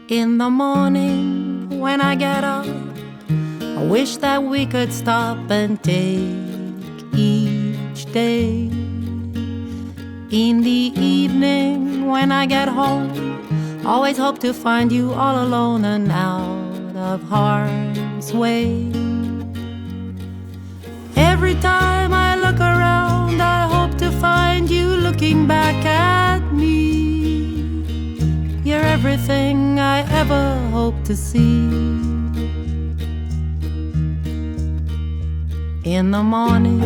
In the morning when I get up, I wish that we could stop and take each day. In the evening when I get home, always hope to find you all alone and out of harm's way. Every time I look around, I hope to find you looking back at me. You're everything I ever hope to see. In the morning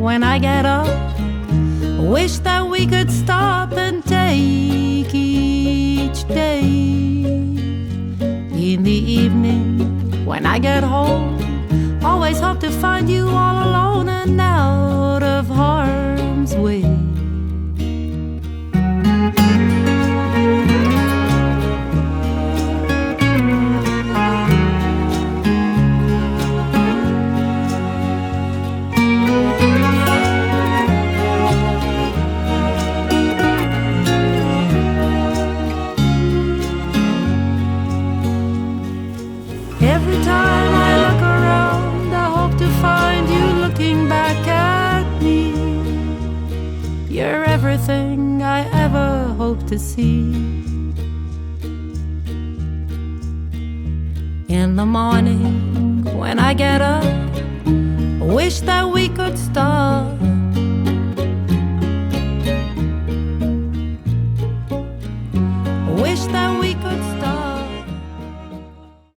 when I get up, I wish that we could stop and take each day. In the evening when I get home, always hope to find you all alone and out of harm's way. Every time I look around, I hope to find you looking back at me. You're everything I ever hope to see. In the morning when I get up, I wish that we could stop